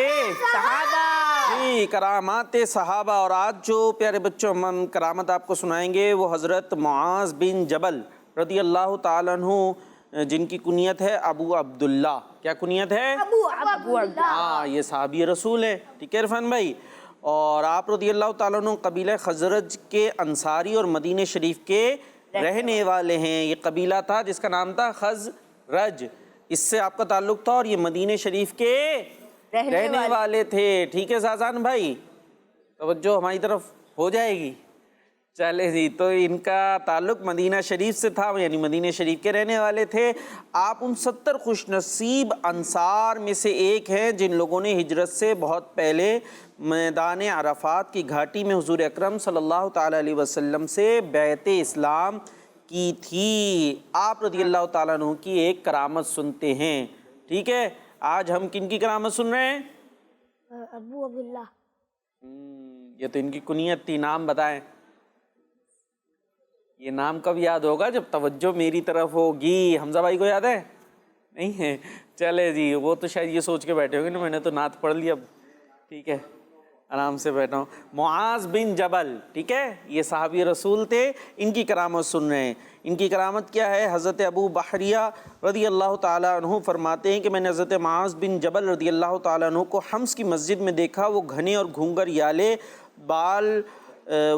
صحابہ. جی کرامات صحابہ. اور آج جو پیارے بچوں ہم کرامت آپ کو سنائیں گے وہ حضرت معاذ بن جبل رضی اللہ تعالیٰ عنہ, جن کی کنیت ہے ابو عبداللہ. کیا کنیت ہے؟ ابو عبداللہ. ہاں یہ صحابی رسول ہے. ٹھیک ہے عرفان بھائی. اور آپ رضی اللہ تعالیٰ عنہ قبیلہ خزرج کے انصاری اور مدینہ شریف کے رہنے والے ہیں. یہ قبیلہ تھا جس کا نام تھا خزرج, اس سے آپ کا تعلق تھا, اور یہ مدینہ شریف کے رہنے والے تھے. ٹھیک ہے زازان بھائی, توجہ ہماری طرف ہو جائے گی. چلے جی, تو ان کا تعلق مدینہ شریف سے تھا, یعنی مدینہ شریف کے رہنے والے تھے. آپ ان 70 خوش نصیب انصار میں سے ایک ہیں جن لوگوں نے ہجرت سے بہت پہلے میدان عرفات کی گھاٹی میں حضور اکرم صلی اللہ تعالیٰ علیہ وسلم سے بیعت اسلام کی تھی. آپ رضی اللہ تعالیٰ عنہ کی ایک کرامت سنتے ہیں. ٹھیک ہے, آج ہم کن کی کرامت سن رہے ہیں؟ ابو عبداللہ. یہ تو ان کی کنیت تھی. نام بتائیں. یہ نام کب یاد ہوگا؟ جب توجہ میری طرف ہوگی. حمزہ بھائی کو یاد ہے؟ نہیں ہے. چلے جی, وہ تو شاید یہ سوچ کے بیٹھے ہوگے نا میں نے تو نعت پڑھ لی. اب ٹھیک ہے آرام سے بیٹھا ہوں. معاذ بن جبل, ٹھیک ہے, یہ صحابی رسول تھے. ان کی کرامت سن رہے ہیں. ان کی کرامت کیا ہے؟ حضرت ابو بحریہ رضی اللہ تعالیٰ عنہ فرماتے ہیں کہ میں نے حضرت معاذ بن جبل رضی اللہ تعالیٰ عنہ کو حمص کی مسجد میں دیکھا. وہ گھنے اور گھونگر یالے بال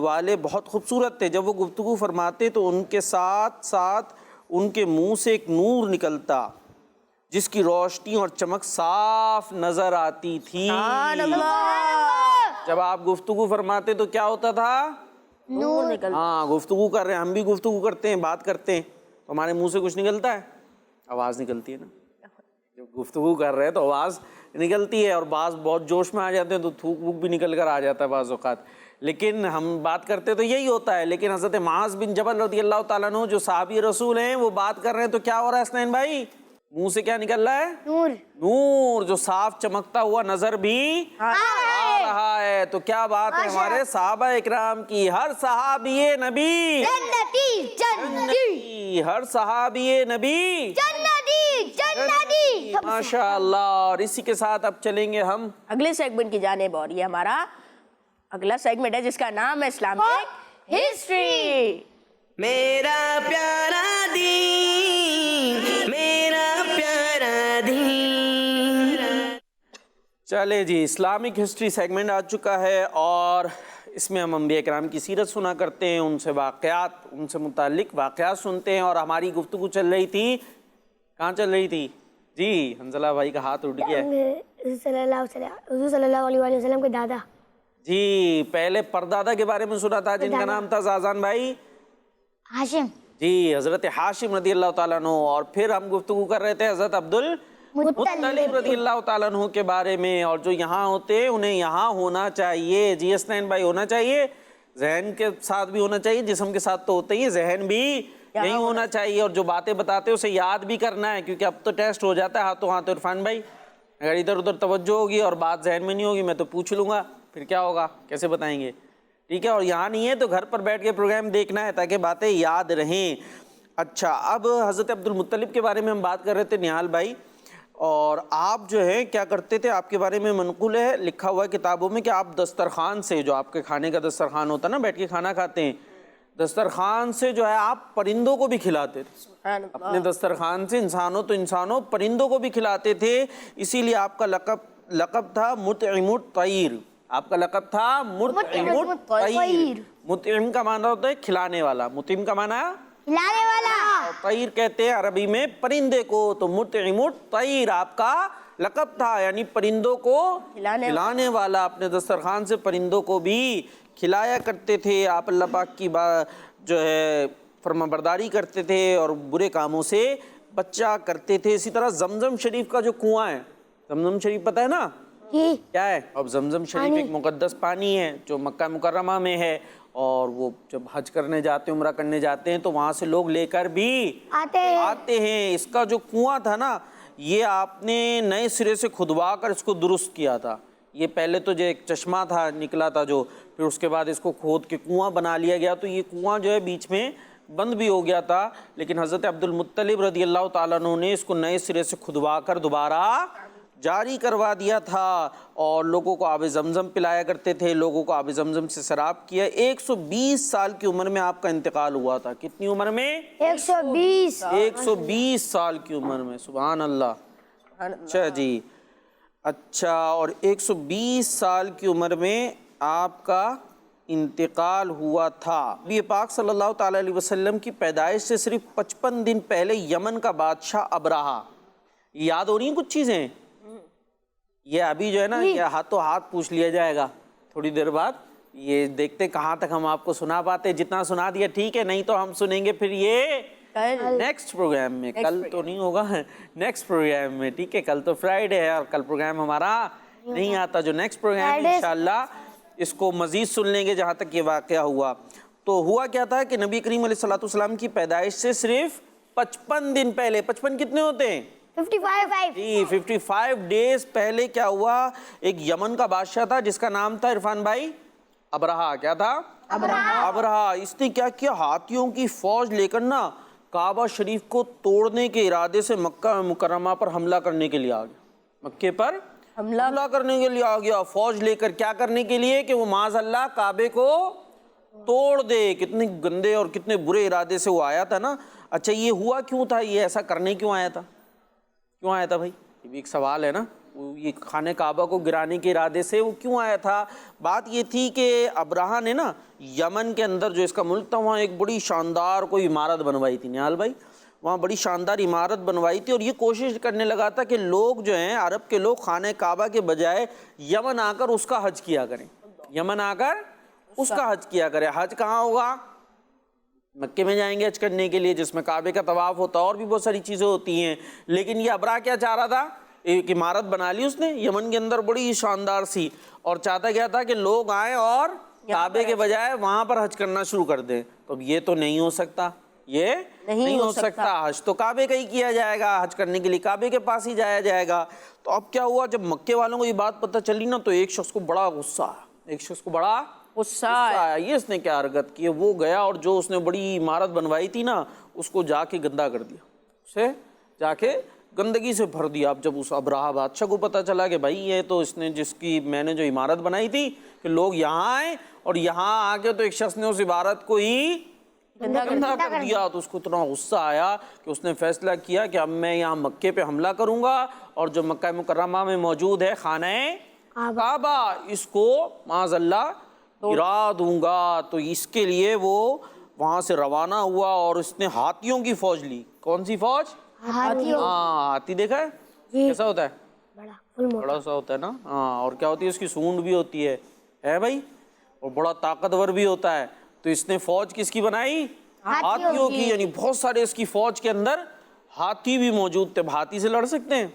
والے بہت خوبصورت تھے. جب وہ گفتگو فرماتے تو ان کے ساتھ ساتھ ان کے منہ سے ایک نور نکلتا جس کی روشنی اور چمک صاف نظر آتی تھی. جب آپ گفتگو فرماتے تو کیا ہوتا تھا؟ نور نکلتا. ہاں گفتگو کر رہے ہیں, ہم بھی گفتگو کرتے ہیں, بات کرتے ہیں, تو ہمارے منہ سے کچھ نکلتا ہے, آواز نکلتی ہے نا. جب گفتگو کر رہے ہیں تو آواز نکلتی ہے, اور بعض بہت جوش میں آ جاتے ہیں تو تھوک ووک بھی نکل کر آ جاتا ہے بعض اوقات. لیکن ہم بات کرتے تو یہی ہوتا ہے. لیکن حضرت معاذ بن جبل رضی اللہ تعالیٰ عنہ جو صحابی رسول ہیں وہ بات کر رہے ہیں تو کیا ہو رہا ہے حسنین بھائی؟ منہ سے کیا نکل رہا ہے؟ نور. نور, جو صاف چمکتا ہوا نظر بھی آ رہا ہے. تو کیا بات ہے ہمارے صحابہ اکرام کی. ہر صحابی نبی جنتی, ہر صحابی نبی جنتی. ماشاء اللہ. اور اسی کے ساتھ اب چلیں گے ہم اگلے سیگمنٹ کی جانب, اور یہ ہمارا اگلا سیگمنٹ ہے جس کا نام ہے اسلامک ہسٹری. میرا پیارا دین, میرا پیارا دین. چلے جی, اسلامک ہسٹری سیگمنٹ آ چکا ہے, اور اس میں ہم انبیاء کرام کی سیرت سنا کرتے ہیں, ان سے واقعات, ان سے متعلق واقعات سنتے ہیں. اور ہماری گفتگو چل رہی تھی, کہاں چل رہی تھی جی؟ حنزلہ بھائی کا ہاتھ اٹھ گیا. حضور صلی اللہ علیہ وسلم کے دادا. جی پہلے پردادا کے بارے میں سنا تھا جن کا نام تھا زازان بھائی ہاشم. جی حضرت ہاشم رضی اللہ تعالیٰ عنہ. اور پھر ہم گفتگو کر رہے تھے حضرت عبدالمطلب رضی اللہ تعالیٰ عنہ کے بارے میں. اور جو یہاں ہوتے انہیں یہاں ہونا چاہیے. جی حسنین بھائی, ہونا چاہیے, ذہن کے ساتھ بھی ہونا چاہیے, جسم کے ساتھ تو ہوتے ہی, ذہن بھی یہی ہونا چاہیے. اور جو باتیں بتاتے اسے یاد بھی کرنا ہے, کیونکہ اب تو ٹیسٹ ہو جاتا ہے ہاتھوں ہاتھ. عرفان بھائی اگر ادھر ادھر توجہ ہوگی اور بات ذہن میں نہیں ہوگی میں تو پوچھ لوں گا, پھر کیا ہوگا, کیسے بتائیں گے؟ ٹھیک ہے. اور یہاں نہیں ہے تو گھر پر بیٹھ کے پروگرام دیکھنا ہے تاکہ باتیں یاد رہیں. اچھا, اب حضرت عبدالمطلب کے بارے میں ہم بات کر رہے تھے نہال بھائی. اور آپ جو ہے کیا کرتے تھے, آپ کے بارے میں منقول ہے, لکھا ہوا ہے کتابوں میں کہ آپ دسترخوان سے, جو آپ کے کھانے کا دسترخوان ہوتا ہے نا, بیٹھ کے کھانا کھاتے ہیں, دسترخوان سے جو ہے آپ پرندوں کو بھی کھلاتے تھے. اپنے دسترخوان سے انسانوں پرندوں کو بھی کھلاتے تھے. اسی لیے آپ کا لقب تھا مطعم الطیر. آپ کا لقب تھا مطعم الطیر. مطعم کا معنی ہوتا ہے کھلانے والا, مطعم کا معنی کھلانے والا, طیر کہتے ہیں عربی میں پرندے کو. تو مطعم الطیر آپ کا لقب تھا, یعنی پرندوں کو کھلانے والا. اپنے دسترخوان سے پرندوں کو بھی کھلایا کرتے تھے. آپ اللہ پاک کی جو ہے فرما برداری کرتے تھے اور برے کاموں سے بچا کرتے تھے. اسی طرح زمزم شریف کا جو کنواں ہے, زمزم شریف پتہ ہے نا, جی کیا ہے؟ اب زمزم شریف ایک مقدس پانی ہے جو مکہ مکرمہ میں ہے، اور وہ جب حج کرنے جاتے ہیں، عمرہ کرنے جاتے ہیں تو وہاں سے لوگ لے کر بھی آتے ہیں۔ اس کا جو کنواں تھا نا، یہ آپ نے نئے سرے سے کھدوا کر اس کو درست کیا تھا۔ یہ پہلے تو جو ایک چشمہ تھا نکلا تھا جو، پھر اس کے بعد اس کو کھود کے کنواں بنا لیا گیا، تو یہ کنواں جو ہے بیچ میں بند بھی ہو گیا تھا، لیکن حضرت عبد المطلب رضی اللہ تعالیٰ عنہ نے اس کو نئے سرے سے کھدوا کر دوبارہ جاری کروا دیا تھا، اور لوگوں کو آب زمزم پلایا کرتے تھے، لوگوں کو آب زمزم سے شراب کیا۔ 120 سال کی عمر میں آپ کا انتقال ہوا تھا۔ کتنی عمر میں؟ 120 120 سال کی عمر میں، سبحان اللہ۔ اچھا جی، اچھا، اور 120 سال کی عمر میں آپ کا انتقال ہوا تھا۔ نبی پاک صلی اللہ تعالیٰ علیہ وسلم کی پیدائش سے صرف 55 دن پہلے یمن کا بادشاہ ابرہہ، یاد ہو رہی ہیں کچھ چیزیں؟ یہ ابھی جو ہے نا، یہ ہاتھوں ہاتھ پوچھ لیا جائے گا تھوڑی دیر بعد، یہ دیکھتے کہاں تک ہم آپ کو سنا پاتے، جتنا سنا دیا ٹھیک ہے، نہیں تو ہم سنیں گے پھر یہ نیکسٹ پروگرام میں، کل تو نہیں ہوگا، نیکسٹ پروگرام میں، ٹھیک ہے؟ کل تو فرائیڈے ہے اور کل پروگرام ہمارا نہیں آتا، جو نیکسٹ پروگرام ہے انشاءاللہ اس کو مزید سن لیں گے جہاں تک یہ واقعہ ہوا۔ تو ہوا کیا تھا کہ نبی کریم علیہ السلام کی پیدائش سے صرف 55 دن پہلے، 55 کتنے ہوتے ہیں؟ 55 جی 55 ڈیز پہلے کیا ہوا، ایک یمن کا بادشاہ تھا جس کا نام تھا عرفان بھائی ابرہہ۔ کیا تھا؟ ابرہہ۔ اس نے کیا کیا، ہاتھیوں کی فوج لے کر نا کعبہ شریف کو توڑنے کے ارادے سے مکہ مکرمہ پر حملہ کرنے کے لیے آ گیا، مکے پر حملہ کرنے کے لیے آ گیا، فوج لے کر۔ کیا کرنے کے لیے؟ کہ وہ معاذ اللہ کعبے کو توڑ دے۔ کتنے گندے اور کتنے برے ارادے سے وہ آیا تھا نا۔ اچھا، یہ ہوا کیوں تھا، یہ ایسا کرنے کیوں آیا تھا؟ کیوں آیا تھا بھائی؟ یہ بھی ایک سوال ہے نا، یہ خانہ کعبہ کو گرانے کے ارادے سے وہ کیوں آیا تھا؟ بات یہ تھی کہ ابرہہ نے نا یمن کے اندر جو اس کا ملک تھا، وہاں ایک بڑی شاندار کوئی عمارت بنوائی تھی، نہال بھائی، وہاں بڑی شاندار عمارت بنوائی تھی، اور یہ کوشش کرنے لگا تھا کہ لوگ جو ہیں عرب کے لوگ خانہ کعبہ کے بجائے یمن آ کر اس کا حج کیا کریں، یمن آ کر اس کا حج کیا کریں۔ حج کہاں ہوگا؟ مکے میں جائیں گے حج کرنے کے لیے، جس میں کعبے کا طواف ہوتا ہے اور بھی بہت ساری چیزیں ہوتی ہیں، لیکن یہ ابرہہ کیا چاہ رہا تھا؟ ایک عمارت بنا لی اس نے یمن کے اندر بڑی شاندار سی، اور چاہتا کیا تھا کہ لوگ آئیں اور کعبے کے بجائے وہاں پر حج کرنا شروع کر دیں۔ تو اب یہ تو نہیں ہو سکتا، یہ نہیں ہو سکتا، حج تو کعبے کا ہی کیا جائے گا، حج کرنے کے لیے کعبے کے پاس ہی جایا جائے گا۔ تو اب کیا ہوا، جب مکے والوں کو یہ بات پتہ چلی نا، تو ایک شخص کو بڑا غصہ آیا، ایک شخص کو بڑا غصہ آیا۔ یہ اس نے کیا حرکت کی، وہ گیا اور جو اس نے بڑی عمارت بنوائی تھی نا، اس کو جا کے گندا کر دیا، اسے جا کے گندگی سے بھر دیا۔ اب جب اس ابرہہ بادشاہ کو پتہ چلا کہ بھائی یہ تو اس نے جس کی میں نے جو عمارت بنائی تھی کہ لوگ یہاں آئیں، اور یہاں آ کے تو ایک شخص نے اس عمارت کو ہی گندا کر دیا، تو اس کو اتنا غصہ آیا کہ اس نے فیصلہ کیا کہ اب میں یہاں مکے پہ حملہ کروں گا، اور جو مکہ مکرمہ میں موجود ہے خانہ کعبہ، اس کو معاذ اللہ گرا دوں گا۔ تو اس کے لیے وہ وہاں سے روانہ ہوا، اور اس نے ہاتھیوں کی فوج لی۔ کون سی فوج؟ ہاں، ہاتھی دیکھا ہے کیسا ہوتا ہے؟ بڑا سا ہوتا ہے نا، ہاں، اور کیا ہوتی ہے، اس کی سونڈ بھی ہوتی ہے بھائی، اور بڑا طاقتور بھی ہوتا ہے۔ تو اس نے فوج کس کی بنائی؟ ہاتھیوں کی، یعنی بہت سارے اس کی فوج کے اندر ہاتھی بھی موجود تھے۔ ہاتھی سے لڑ سکتے ہیں؟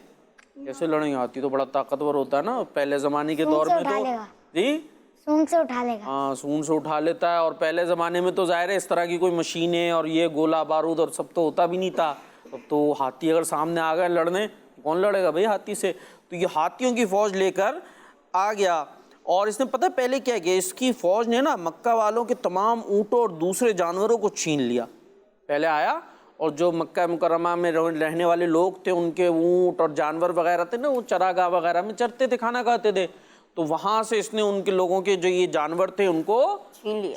کیسے لڑیں گے؟ ہاتھی تو بڑا طاقتور ہوتا ہے نا، پہلے زمانے کے دور میں تو جی سونگ سے اٹھا لے گا، ہاں، سونڈ سے اٹھا لیتا ہے، اور پہلے زمانے میں تو ظاہر ہے اس طرح کی کوئی مشینیں اور یہ گولہ بارود اور سب تو ہوتا بھی نہیں تھا۔ اب تو ہاتھی اگر سامنے آ گئے لڑنے، کون لڑے گا بھائی ہاتھی سے؟ تو یہ ہاتھیوں کی فوج لے کر آ گیا، اور اس نے پتہ پہلے کیا کیا، اس کی فوج نے نا مکہ والوں کے تمام اونٹوں اور دوسرے جانوروں کو چھین لیا۔ پہلے آیا، اور جو مکہ مکرمہ میں رہنے والے لوگ تھے، ان کے اونٹ اور جانور وغیرہ تھے نا، وہ چراگاہ وغیرہ میں چرتے تھے، کھانا کھاتے تھے، تو وہاں سے اس نے ان کے لوگوں کے جو یہ جانور تھے ان کو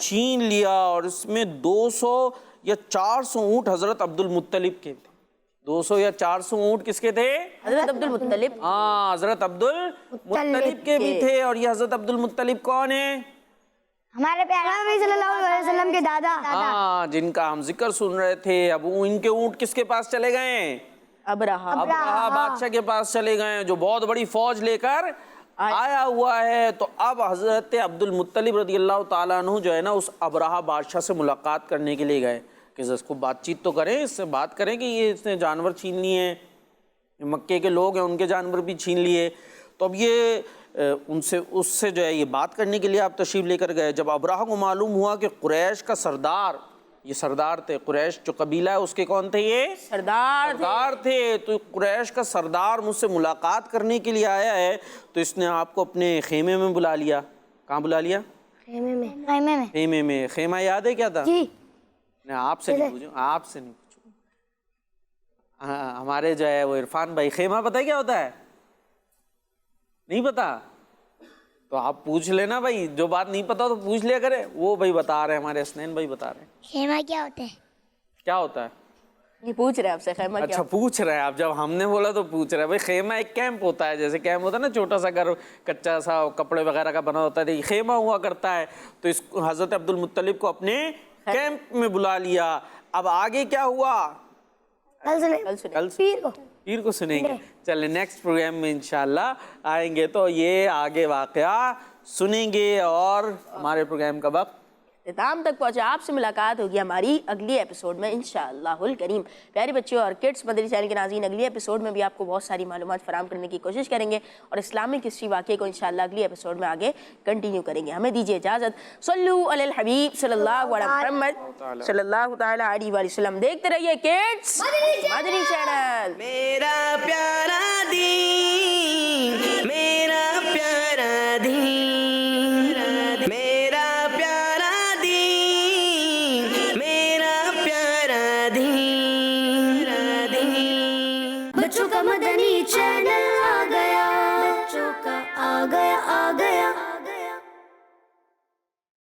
چھین لیا، اور اس میں 200 یا 400 اونٹ حضرت عبد المطلب کے تھے۔ 200 یا 400 اونٹ کس کے تھے؟ حضرت عبد المطلب۔ ہاں، حضرت عبد المطلب کے بھی تھے۔ اور یہ حضرت عبد المطلب کون ہے؟ ہمارے پیارے نبی صلی اللہ علیہ وسلم کے دادا، ہاں، جن کا ہم ذکر سن رہے تھے۔ اب ان کے اونٹ کس کے پاس چلے گئے؟ ابرہہ بادشاہ کے پاس چلے گئے، جو بہت بڑی فوج لے کر آیا ہوا ہے۔ تو اب حضرت عبد المطلب رضی اللہ تعالیٰ عنہ جو ہے نا، اس ابرہہ بادشاہ سے ملاقات کرنے کے لیے گئے کہ اس کو بات چیت تو کریں، اس سے بات کریں کہ یہ اس نے جانور چھین لیے ہیں، مکے کے لوگ ہیں ان کے جانور بھی چھین لیے۔ تو اب یہ ان سے اس سے جو ہے یہ بات کرنے کے لیے آپ تشریف لے کر گئے. جب ابرہہ کو معلوم ہوا کہ قریش کا سردار، یہ سردار تھے، قریش جو قبیلہ ہے اس کے کون تھے؟ یہ سردار تھے. تو قریش کا سردار مجھ سے ملاقات کرنے کے لیے آیا ہے، تو اس نے آپ کو اپنے خیمے میں بلا لیا. کہاں بلا لیا؟ خیمے میں. خیمہ یاد ہے کیا تھا؟ جی میں آپ سے نہیں پوچھوں، آپ سے نہیں پوچھوں. ہمارے جو ہے وہ عرفان بھائی، خیمہ پتہ ہے کیا ہوتا ہے؟ نہیں پتا؟ تو آپ پوچھ لینا بھائی، جو بات نہیں پتا تو پوچھ لیا کرے. وہ بھائی بتا رہے ہیں، ہمارے حسنین بھائی بتا رہے ہیں. خیمہ کیا ہوتا ہے؟ کیا ہوتا ہے؟ یہ پوچھ رہے ہیں آپ سے خیمہ کیا؟ اچھا پوچھ رہے ہیں آپ، جب ہم نے بولا تو پوچھ رہے ہیں. بھائی خیمہ ایک کیمپ ہوتا ہے، جیسے کیمپ ہوتا ہے نا، چھوٹا سا گھر کچا سا کپڑے وغیرہ کا بنا ہوتا ہے، خیمہ ہوا کرتا ہے. تو اس حضرت عبد المطلب کو اپنے کیمپ میں بلا لیا. اب آگے کیا ہوا پیر کو سنیں گے. چلیں نیکسٹ پروگرام میں انشاءاللہ آئیں گے تو یہ آگے واقعہ سنیں گے. اور ہمارے پروگرام کا وقت اختتام تک پہنچا. آپ سے ملاقات ہوگی ہماری اگلی ایپیسوڈ میں انشاءاللہ الکریم. پیارے بچوں اور کڈس مدری چینل کے ناظرین، اگلی ایپیسوڈ میں بھی آپ کو بہت ساری معلومات فراہم کرنے کی کوشش کریں گے اور اسلامک ہسٹری واقعے کو انشاءاللہ اگلی ایپیسوڈ میں آگے کنٹینیو کریں گے. ہمیں دیجیے اجازت. صلو علی الحبیب صلی اللہ علیہ محمد صلی اللہ تعالی علیہ وآلہ وسلم. دیکھتے رہیے کڈس مدری چینل. میرا پیارا دین، میرا پیارا دین، میرا پیارا دین، میرا پیارا دین. بچوں کا مدنی چینل آ گیا، بچوں کا آ گیا